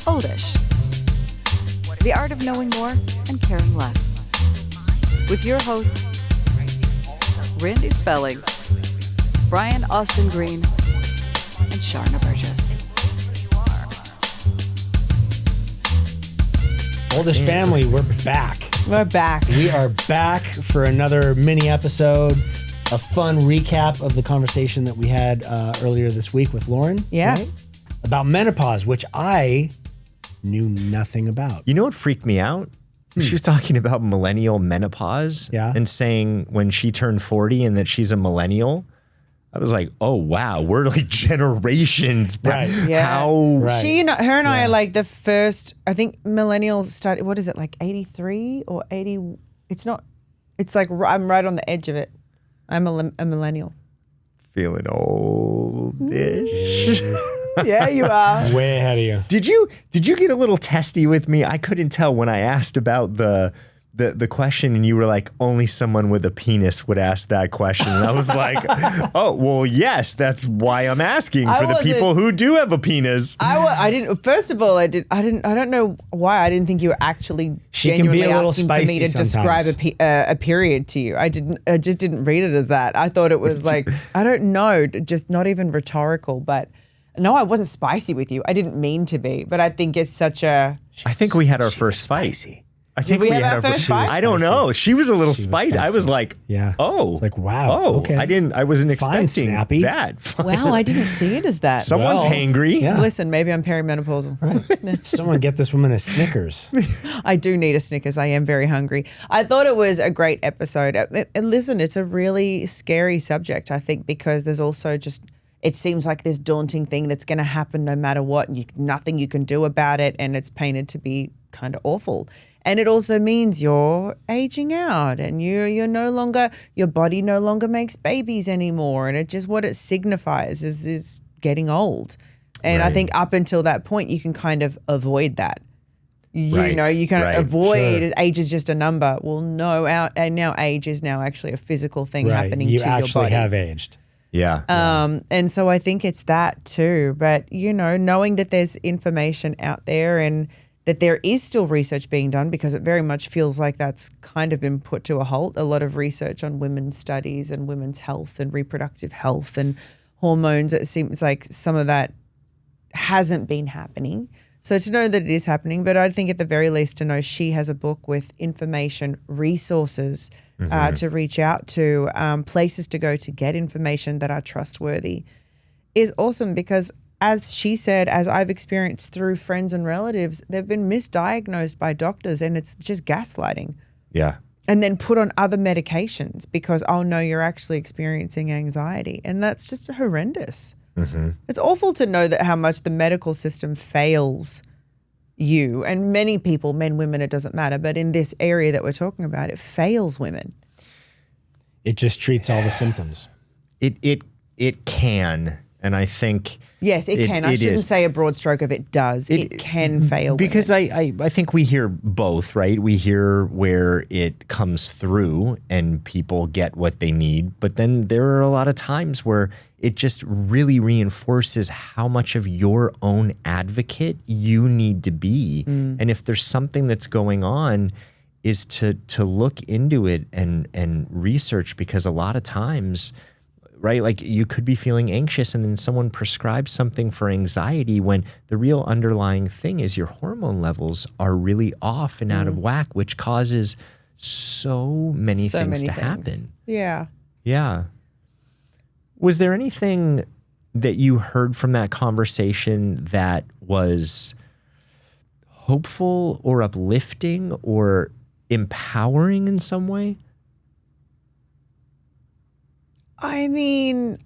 Oldish. The art of knowing more and caring less. With your hosts, Randy Spelling, Brian Austin Green, and Sharna Burgess. Oldish family, we're back. We're back. We are back for another mini episode, a fun recap of the conversation that we had earlier this week with Lauren. Yeah. Right? About menopause, which I knew nothing about. You know what freaked me out? She was talking about millennial menopause and saying when she turned 40 and that she's a millennial. I was like, oh, wow, we're like generations back. Right. Yeah. How? Right. She and her and I are like the first, I think millennials started, what is it, like 83 or 80? It's not, it's like I'm right on the edge of it. I'm a millennial. Feeling oldish. Yeah, you are. Way ahead of you. Did you get a little testy with me? I couldn't tell when I asked about the question and you were like, only someone with a penis would ask that question. And I was like, oh, well, yes, that's why I'm asking for the people who do have a penis. I didn't, first of all, I don't know why I didn't think you were actually genuinely asking for me to describe a period to you. I just didn't read it as that. I thought it was like, I don't know, just not even rhetorical, but no, I wasn't spicy with you. I didn't mean to be, but I think it's such a... I think we had our first fight. Spicy. I think we we have had our our first first fight? I don't know. She was a little spicy. I was like, Yeah. oh. It's like, wow. Oh, Okay. I wasn't Fine, expecting Snappy. that. Wow, I didn't see it as that. Someone's Well, hangry. Yeah. Listen, maybe I'm perimenopausal. Someone get this woman a Snickers. I do need a Snickers. I am very hungry. I thought it was a great episode. And listen, it's a really scary subject, I think, because there's also just, it seems like this daunting thing that's going to happen no matter what. And nothing you can do about it. And it's painted to be kind of awful. And it also means you're aging out and you're no longer, your body no longer makes babies anymore. And it just, what it signifies is getting old. And I think up until that point, you can kind of avoid that. You know, you can avoid age is just a number. Well, no, now age is now actually a physical thing happening to your body. You actually have aged. Yeah. And so I think it's that too. But, you know, knowing that there's information out there and that there is still research being done, because it very much feels like that's kind of been put to a halt. A lot of research on women's studies and women's health and reproductive health and hormones. It seems like some of that hasn't been happening. So to know that it is happening, but I think at the very least to know she has a book with information, resources to reach out to, places to go to get information that are trustworthy is awesome, because as she said, as I've experienced through friends and relatives, they've been misdiagnosed by doctors and it's just gaslighting. Yeah. And then put on other medications because, oh no, you're actually experiencing anxiety. And that's just horrendous. Mm-hmm. It's awful to know that how much the medical system fails you and many people, men, women, it doesn't matter. But in this area that we're talking about, it fails women. It just treats all the symptoms. It can. And I think... Yes, it can. I shouldn't say a broad stroke of it does. It can fail because women. I think we hear both, right? We hear where it comes through and people get what they need. But then there are a lot of times where it just really reinforces how much of your own advocate you need to be. And if there's something that's going on, is to look into it and research, because a lot of times... right? Like you could be feeling anxious and then someone prescribes something for anxiety when the real underlying thing is your hormone levels are really off and out of whack, which causes so many things to happen. Yeah. Yeah. Was there anything that you heard from that conversation that was hopeful or uplifting or empowering in some way? I mean,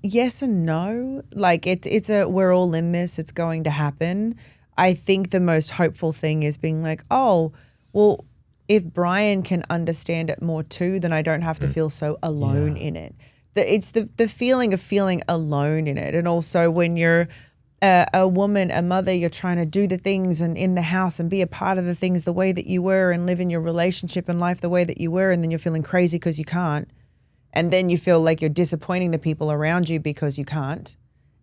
yes and no. Like it's we're all in this. It's going to happen. I think the most hopeful thing is being like, oh, well, if Brian can understand it more too, then I don't have to feel so alone in it. It's the feeling of feeling alone in it. And also when you're a woman, a mother, you're trying to do the things and in the house and be a part of the things the way that you were and live in your relationship and life the way that you were, and then you're feeling crazy because you can't. And then you feel like you're disappointing the people around you because you can't.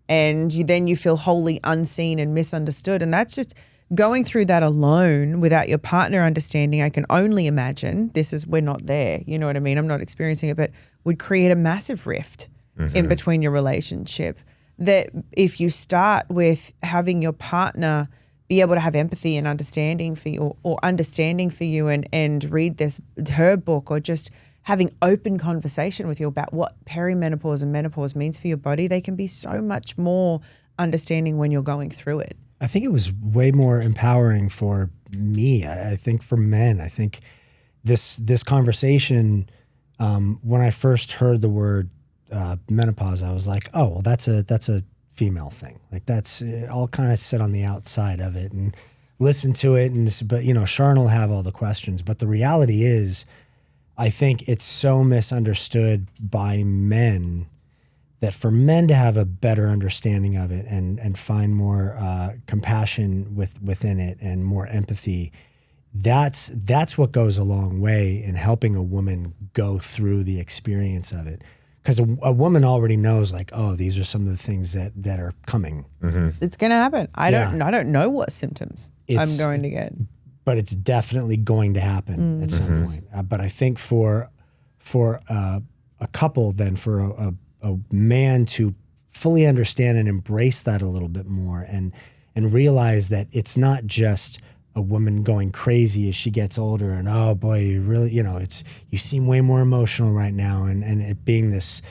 and then you feel wholly unseen and misunderstood. And that's just going through that alone without your partner understanding. I can only imagine, we're not there, you know what I mean? I'm not experiencing it, but would create a massive rift in between your relationship. That if you start with having your partner be able to have empathy and understanding for you, or understanding for you, and read her book, or just having open conversation with you about what perimenopause and menopause means for your body, they can be so much more understanding when you're going through it. I think it was way more empowering for me. I think for men, I think this conversation, when I first heard the word menopause, I was like, oh, well, that's a female thing. Like I'll kind of sit on the outside of it and listen to it. But Sharna will have all the questions. But the reality is, I think it's so misunderstood by men that for men to have a better understanding of it and find more compassion within it and more empathy, that's what goes a long way in helping a woman go through the experience of it. Because a woman already knows, like, oh, these are some of the things that are coming. It's going to happen. I don't know what symptoms I'm going to get, but it's definitely going to happen at some point. But I think for a couple, then for a man to fully understand and embrace that a little bit more, and realize that it's not just a woman going crazy as she gets older, and oh boy, you really, you seem way more emotional right now, and it being this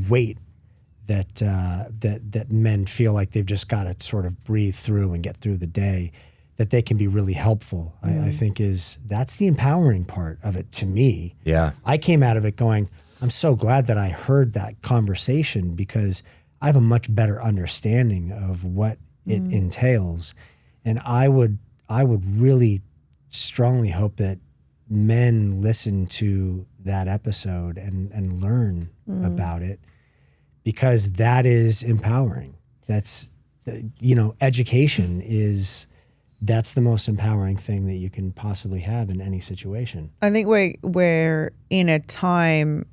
weight that men feel like they've just got to sort of breathe through and get through the day, that they can be really helpful. I think that's the empowering part of it to me. Yeah, I came out of it going, I'm so glad that I heard that conversation, because I have a much better understanding of what it entails. And I would really strongly hope that men listen to that episode and learn about it, because that is empowering. That's, education that's the most empowering thing that you can possibly have in any situation. I think we're in a time,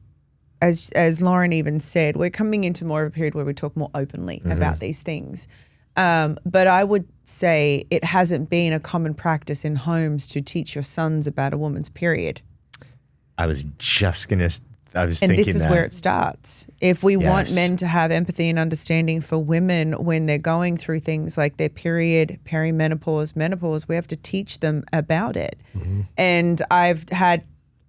as Lauren even said, we're coming into more of a period where we talk more openly about these things. But I would say it hasn't been a common practice in homes to teach your sons about a woman's period. And thinking this is where it starts. If we want men to have empathy and understanding for women when they're going through things like their period, perimenopause, menopause, we have to teach them about it. And I've had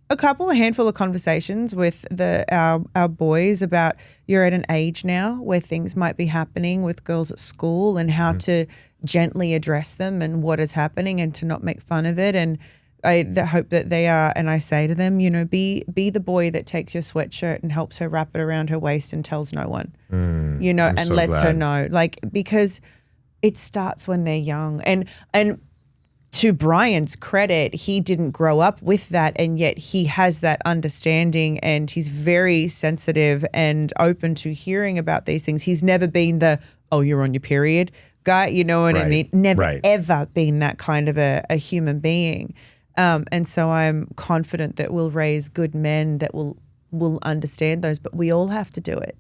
a handful of conversations with our boys about, you're at an age now where things might be happening with girls at school, and how to gently address them and what is happening, and to not make fun of it. And I hope that they are, and I say to them, be the boy that takes your sweatshirt and helps her wrap it around her waist and tells no one, and so lets her know, because it starts when they're young. And to Brian's credit, he didn't grow up with that, and yet he has that understanding, and he's very sensitive and open to hearing about these things. He's never been the, oh, you're on your period guy, you know what I mean? Never, ever been that kind of a human being. And so I'm confident that we'll raise good men that will understand those, but we all have to do it.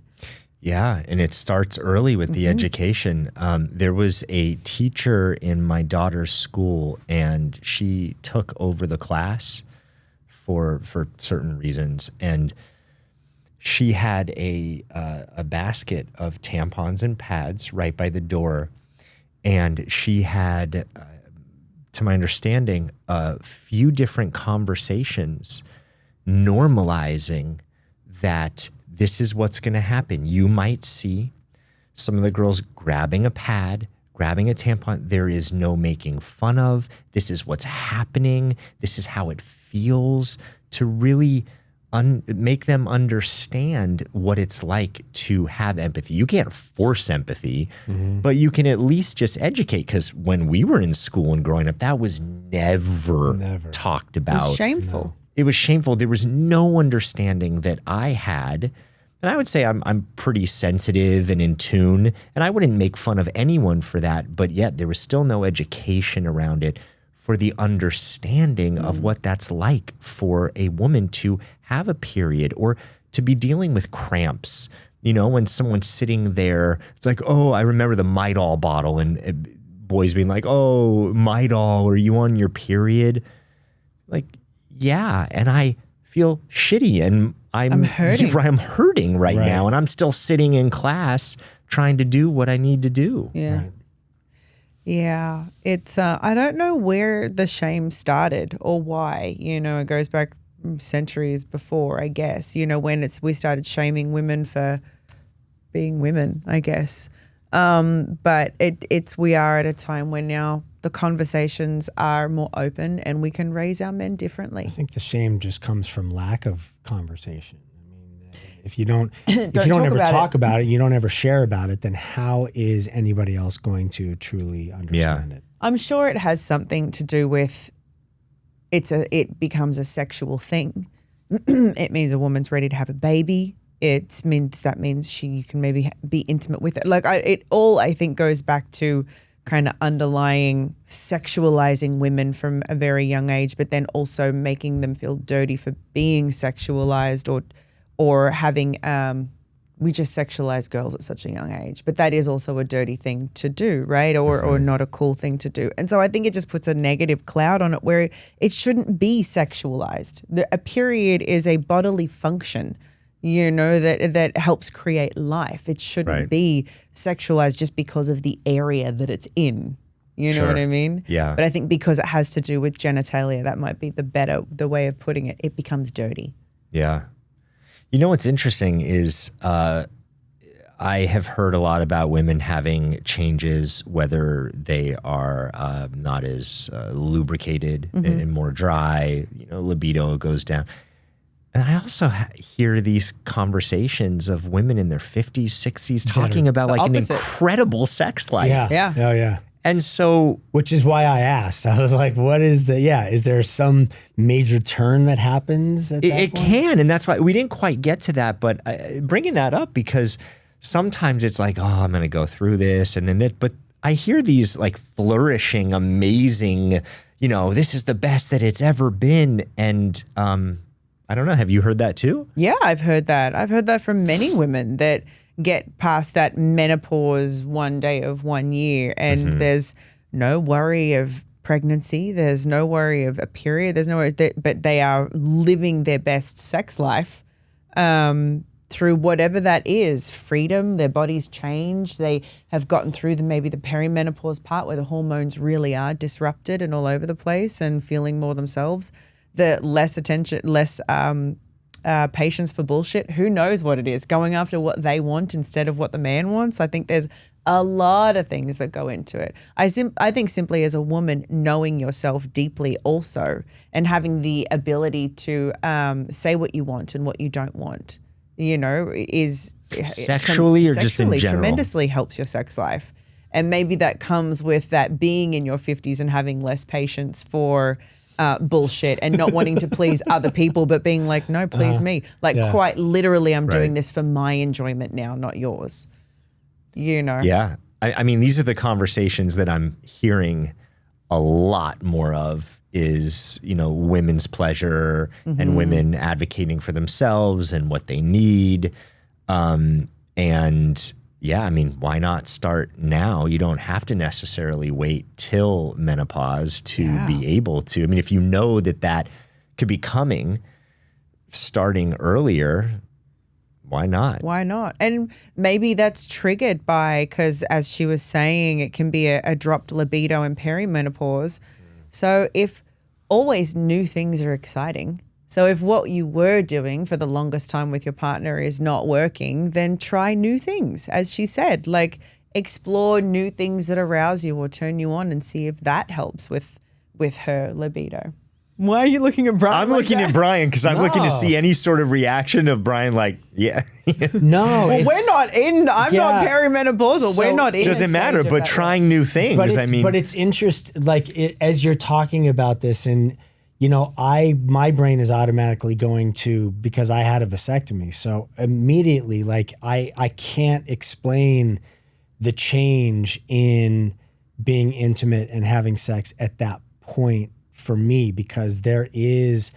Yeah, and it starts early with the education. There was a teacher in my daughter's school, and she took over the class for certain reasons, and she had a basket of tampons and pads right by the door, and she had, to my understanding, a few different conversations normalizing that this is what's going to happen. You might see some of the girls grabbing a pad, grabbing a tampon. There is no making fun of. This is what's happening. This is how it feels, to really make them understand what it's like to have empathy. You can't force empathy, but you can at least just educate, because when we were in school and growing up, that was never talked about. It was shameful. No. It was shameful. There was no understanding that I had. And I would say I'm pretty sensitive and in tune, and I wouldn't make fun of anyone for that, but yet there was still no education around it for the understanding of what that's like for a woman to have a period, or to be dealing with cramps. when someone's sitting there, it's like, oh, I remember the Midol bottle and boys being like, oh, Midol, are you on your period? Like, yeah. And I feel shitty and I'm hurting. I'm hurting right now. And I'm still sitting in class trying to do what I need to do. Yeah. Right. Yeah. It's, I don't know where the shame started or why, it goes back centuries before, I guess, when we started shaming women for being women, I guess. But we are at a time when now the conversations are more open and we can raise our men differently. I think the shame just comes from lack of conversation. I mean, if you don't ever talk about it, you don't ever share about it, then how is anybody else going to truly understand it? I'm sure it has something to do with it becomes a sexual thing. It means a woman's ready to have a baby. That means you can maybe be intimate with it. Like I think goes back to kind of underlying sexualizing women from a very young age, but then also making them feel dirty for being sexualized or having we just sexualize girls at such a young age, but that is also a dirty thing to do, right? Or not a cool thing to do. And so I think it just puts a negative cloud on it where it shouldn't be sexualized. A period is a bodily function, that helps create life. It shouldn't be sexualized just because of the area that it's in. You know what I mean? Yeah. But I think because it has to do with genitalia, that might be the way of putting it. It becomes dirty. Yeah. What's interesting is I have heard a lot about women having changes, whether they are not as lubricated and more dry, libido goes down. And I also hear these conversations of women in their 50s, 60s talking about like an incredible sex life. Yeah. Oh, yeah. And so, which is why I asked. I was like, is there some major turn that happens at that point? It can, and that's why we didn't quite get to that, but bringing that up because sometimes it's like, oh, I'm going to go through this and then that, but I hear these like flourishing, amazing, this is the best that it's ever been. And I don't know, have you heard that too? Yeah, I've heard that. I've heard that from many women that get past that menopause one day of 1 year and there's no worry of pregnancy. There's no worry of a period. There's no worry but they are living their best sex life through whatever that is. Freedom, their bodies change. They have gotten through maybe the perimenopause part where the hormones really are disrupted and all over the place and feeling more themselves. The less attention, less patience for bullshit. Who knows what it is? Going after what they want instead of what the man wants. I think there's a lot of things that go into it. I think simply as a woman, knowing yourself deeply also and having the ability to say what you want and what you don't want, is sexually or just in general? Tremendously helps your sex life. And maybe that comes with that being in your 50s and having less patience for bullshit and not wanting to please other people, but being like, no, please me. Like quite literally, I'm doing this for my enjoyment now, not yours. Yeah. I mean, these are the conversations that I'm hearing a lot more of is, women's pleasure and women advocating for themselves and what they need. And yeah, I mean, why not start now? You don't have to necessarily wait till menopause to be able to. I mean, if you know that could be coming, starting earlier, why not? Why not? And maybe that's triggered by, because as she was saying, it can be a dropped libido and perimenopause. So if always new things are exciting, so if what you were doing for the longest time with your partner is not working, then try new things. As she said, like explore new things that arouse you or turn you on and see if that helps with her libido. Why are you looking at Brian? I'm looking at Brian because I'm looking to see any sort of reaction of Brian like, yeah. No. Well, we're not in, I'm not perimenopausal. We're not in. Doesn't matter, but trying new things. But it's interesting, as you're talking about this and, my brain is automatically going to, because I had a vasectomy. So immediately, I can't explain the change in being intimate and having sex at that point for me, because there is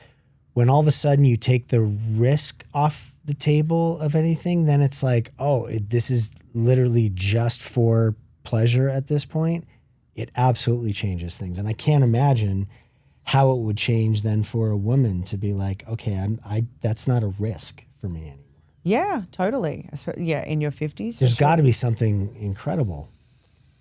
when all of a sudden you take the risk off the table of anything, then it's like, this is literally just for pleasure at this point. It absolutely changes things. And I can't imagine how it would change then for a woman to be like, okay, that's not a risk for me anymore. Yeah, totally. Yeah, in your 50s. There's got to be something incredible.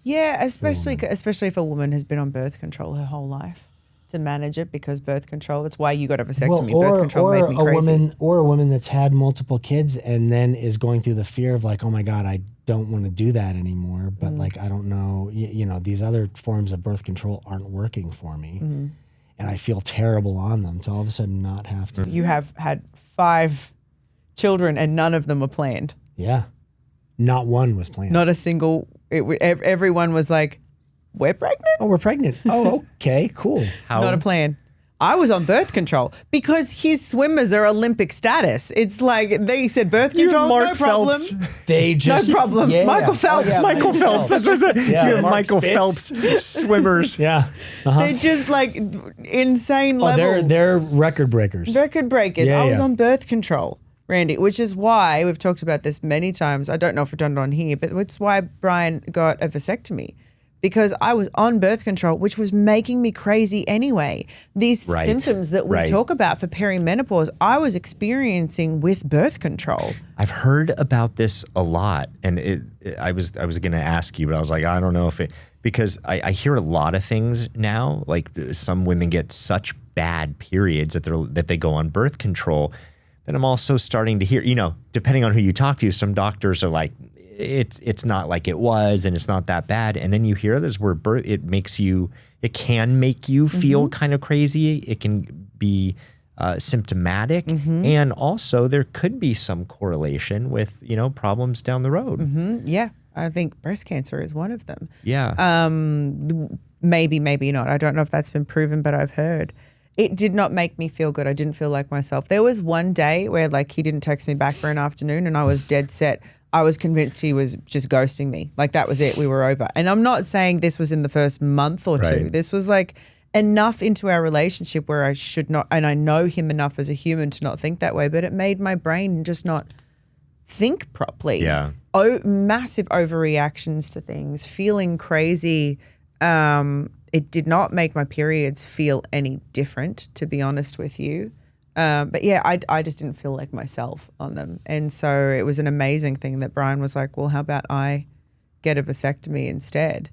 Yeah, especially if a woman has been on birth control her whole life to manage it, because birth control, that's why you got a vasectomy. Birth control made me crazy. Or a woman that's had multiple kids and then is going through the fear of like, oh my God, I don't want to do that anymore. But like, I don't know, these other forms of birth control aren't working for me. And I feel terrible on them to all of a sudden not have to. You have had 5 children and none of them were planned. Yeah. Not one was planned. Not a single, everyone was like, we're pregnant? Oh, we're pregnant. Oh, okay, cool. Not a plan. I was on birth control because his swimmers are Olympic status. It's like they said birth control, Mark no problem. Phelps. They just, no problem. Yeah, Michael Phelps. Oh, yeah, Michael Phelps. That's what I said. Yeah, You have Mark Michael Spitz. Phelps swimmers. Yeah. They're just like insane level. They're record breakers. Record breakers. Yeah, I was yeah. on birth control, Randy, which is why we've talked about this many times. I don't know if we've done it on here, but it's why Brian got a vasectomy. Because I was on birth control, which was making me crazy anyway. These symptoms that we talk about for perimenopause, I was experiencing with birth control. I've heard about this a lot, and I was going to ask you, but I was like, I don't know if it, because I hear a lot of things now. Like some women get such bad periods that they go on birth control. Then I'm also starting to hear, depending on who you talk to, some doctors are like, it's not like it was, and it's not that bad. And then you hear others where it can make you feel kind of crazy. It can be symptomatic, and also there could be some correlation with problems down the road. Yeah, I think breast cancer is one of them. Yeah. Maybe not. I don't know if that's been proven, but I've heard. It did not make me feel good. I didn't feel like myself. There was one day where he didn't text me back for an afternoon, and I was dead set. I was convinced he was just ghosting me. Like that was it. We were over. And I'm not saying this was in the first month or two. This was enough into our relationship where I should not, and I know him enough as a human to not think that way, but it made my brain just not think properly. Yeah. Massive overreactions to things, feeling crazy. It did not make my periods feel any different, to be honest with you. But yeah, I just didn't feel like myself on them. And so it was an amazing thing that Brian was like, well, how about I get a vasectomy instead?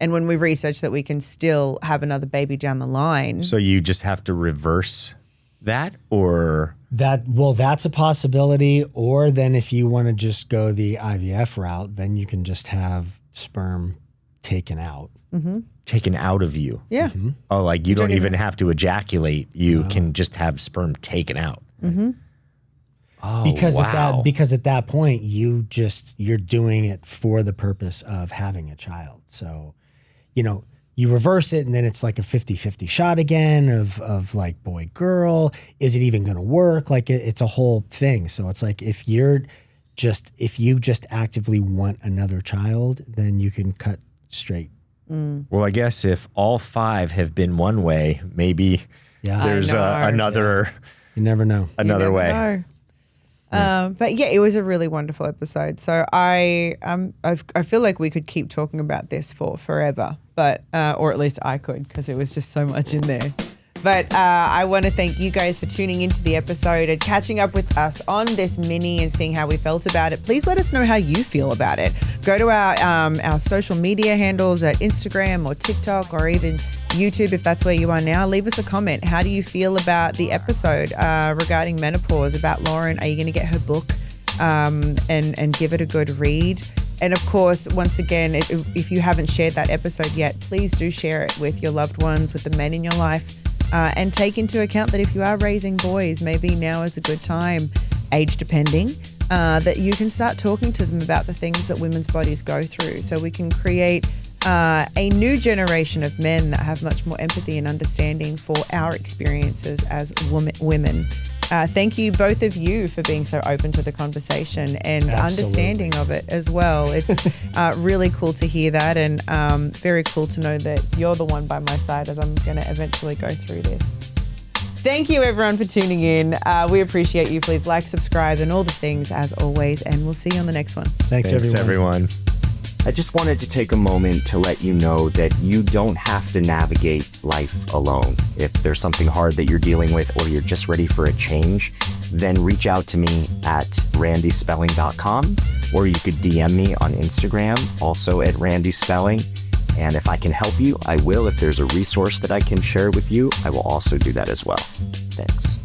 And when we researched that we can still have another baby down the line. So you just have to reverse that, or? That's a possibility. Or then if you want to just go the IVF route, then you can just have sperm taken out. Taken out of you. Yeah. Oh, like you don't even have to ejaculate. You can just have sperm taken out. Oh, because wow. at that point you're doing it for the purpose of having a child. So, you reverse it and then it's like a 50-50 shot again of like boy, girl. Is it even going to work? Like it's a whole thing. So it's like if you just actively want another child, then you can cut straight. Well, I guess if all 5 have been one way, maybe there's another. You never know. Another way. Know. But yeah, it was a really wonderful episode. So I feel like we could keep talking about this for forever, but or at least I could, because it was just so much in there. But I want to thank you guys for tuning into the episode and catching up with us on this mini and seeing how we felt about it. Please let us know how you feel about it. Go to our social media handles at Instagram or TikTok or even YouTube, if that's where you are now. Leave us a comment. How do you feel about the episode regarding menopause, about Lauren? Are you going to get her book and give it a good read? And of course, once again, if you haven't shared that episode yet, please do share it with your loved ones, with the men in your life. And take into account that if you are raising boys, maybe now is a good time, age depending, that you can start talking to them about the things that women's bodies go through, so we can create a new generation of men that have much more empathy and understanding for our experiences as women. Thank you, both of you, for being so open to the conversation and understanding of it as well. It's really cool to hear that, and very cool to know that you're the one by my side as I'm going to eventually go through this. Thank you, everyone, for tuning in. We appreciate you. Please like, subscribe, and all the things as always. And we'll see you on the next one. Thanks everyone. I just wanted to take a moment to let you know that you don't have to navigate life alone. If there's something hard that you're dealing with or you're just ready for a change, then reach out to me at randyspelling.com, or you could DM me on Instagram, also at randyspelling. And if I can help you, I will. If there's a resource that I can share with you, I will also do that as well. Thanks.